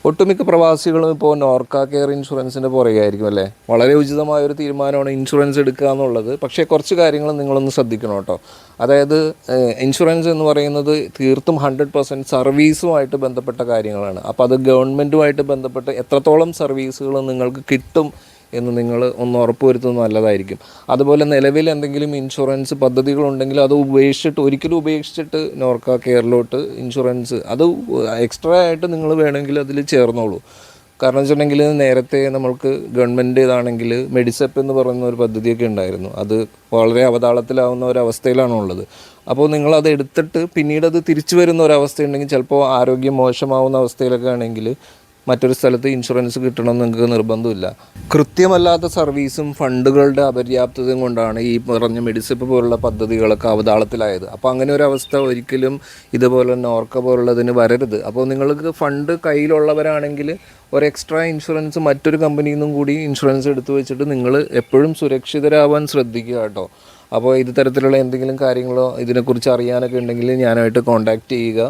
ഒട്ടുമിക്ക പ്രവാസികളും ഇപ്പോൾ നോർക്ക കെയർ ഇൻഷുറൻസിൻ്റെ പുറകെയായിരിക്കും അല്ലേ. വളരെ ഉചിതമായൊരു തീരുമാനമാണ് ഇൻഷുറൻസ് എടുക്കുക എന്നുള്ളത്. പക്ഷേ കുറച്ച് കാര്യങ്ങൾ നിങ്ങളൊന്ന് ശ്രദ്ധിക്കണം കേട്ടോ. അതായത് ഇൻഷുറൻസ് എന്ന് പറയുന്നത് തീർത്തും 100% സർവീസുമായിട്ട് ബന്ധപ്പെട്ട കാര്യങ്ങളാണ്. അപ്പോൾ അത് ഗവൺമെൻറ്റുമായിട്ട് ബന്ധപ്പെട്ട് എത്രത്തോളം സർവീസുകൾ നിങ്ങൾക്ക് കിട്ടും എന്ന് നിങ്ങൾ ഒന്ന് ഉറപ്പുവരുത്തുന്നത് നല്ലതായിരിക്കും. അതുപോലെ നിലവിൽ എന്തെങ്കിലും ഇൻഷുറൻസ് പദ്ധതികളുണ്ടെങ്കിൽ അത് ഒരിക്കലും ഉപേക്ഷിച്ചിട്ട് നോർക്ക കെയറിലോട്ട് ഇൻഷുറൻസ് അത് എക്സ്ട്രാ ആയിട്ട് നിങ്ങൾ വേണമെങ്കിൽ അതിൽ ചേർന്നോളൂ. കാരണം വെച്ചിട്ടുണ്ടെങ്കിൽ നേരത്തെ നമ്മൾക്ക് ഗവൺമെൻറ് ഇതാണെങ്കിൽ മെഡിസെപ്പ് എന്ന് പറയുന്ന ഒരു പദ്ധതിയൊക്കെ ഉണ്ടായിരുന്നു. അത് വളരെ അവതാളത്തിലാവുന്ന ഒരവസ്ഥയിലാണുള്ളത്. അപ്പോൾ നിങ്ങളത് എടുത്തിട്ട് പിന്നീട് അത് തിരിച്ചു വരുന്ന ഒരവസ്ഥയുണ്ടെങ്കിൽ ചിലപ്പോൾ ആരോഗ്യം മോശമാവുന്ന അവസ്ഥയിലൊക്കെ ആണെങ്കിൽ മറ്റൊരു സ്ഥലത്ത് ഇൻഷുറൻസ് കിട്ടണമെന്ന് നിങ്ങൾക്ക് നിർബന്ധമില്ല. കൃത്യമല്ലാത്ത സർവീസും ഫണ്ടുകളുടെ അപര്യാപ്തതയും കൊണ്ടാണ് ഈ പറഞ്ഞ മെഡിസെപ്പ് പോലുള്ള പദ്ധതികളൊക്കെ അവതാളത്തിലായത്. അപ്പോൾ അങ്ങനെ ഒരു അവസ്ഥ ഒരിക്കലും ഇതുപോലെ നോർക്ക പോലുള്ളതിന് വരരുത്. അപ്പോൾ നിങ്ങൾക്ക് ഫണ്ട് കയ്യിലുള്ളവരാണെങ്കിൽ ഒരു എക്സ്ട്രാ ഇൻഷുറൻസ് മറ്റൊരു കമ്പനിയിൽ നിന്നും കൂടി ഇൻഷുറൻസ് എടുത്തു വെച്ചിട്ട് നിങ്ങൾ എപ്പോഴും സുരക്ഷിതരാവാൻ ശ്രദ്ധിക്കുക കേട്ടോ. അപ്പോൾ ഇത് തരത്തിലുള്ള എന്തെങ്കിലും കാര്യങ്ങളോ ഇതിനെക്കുറിച്ച് അറിയാനൊക്കെ ഉണ്ടെങ്കിൽ ഞാനായിട്ട് കോൺടാക്റ്റ് ചെയ്യുക.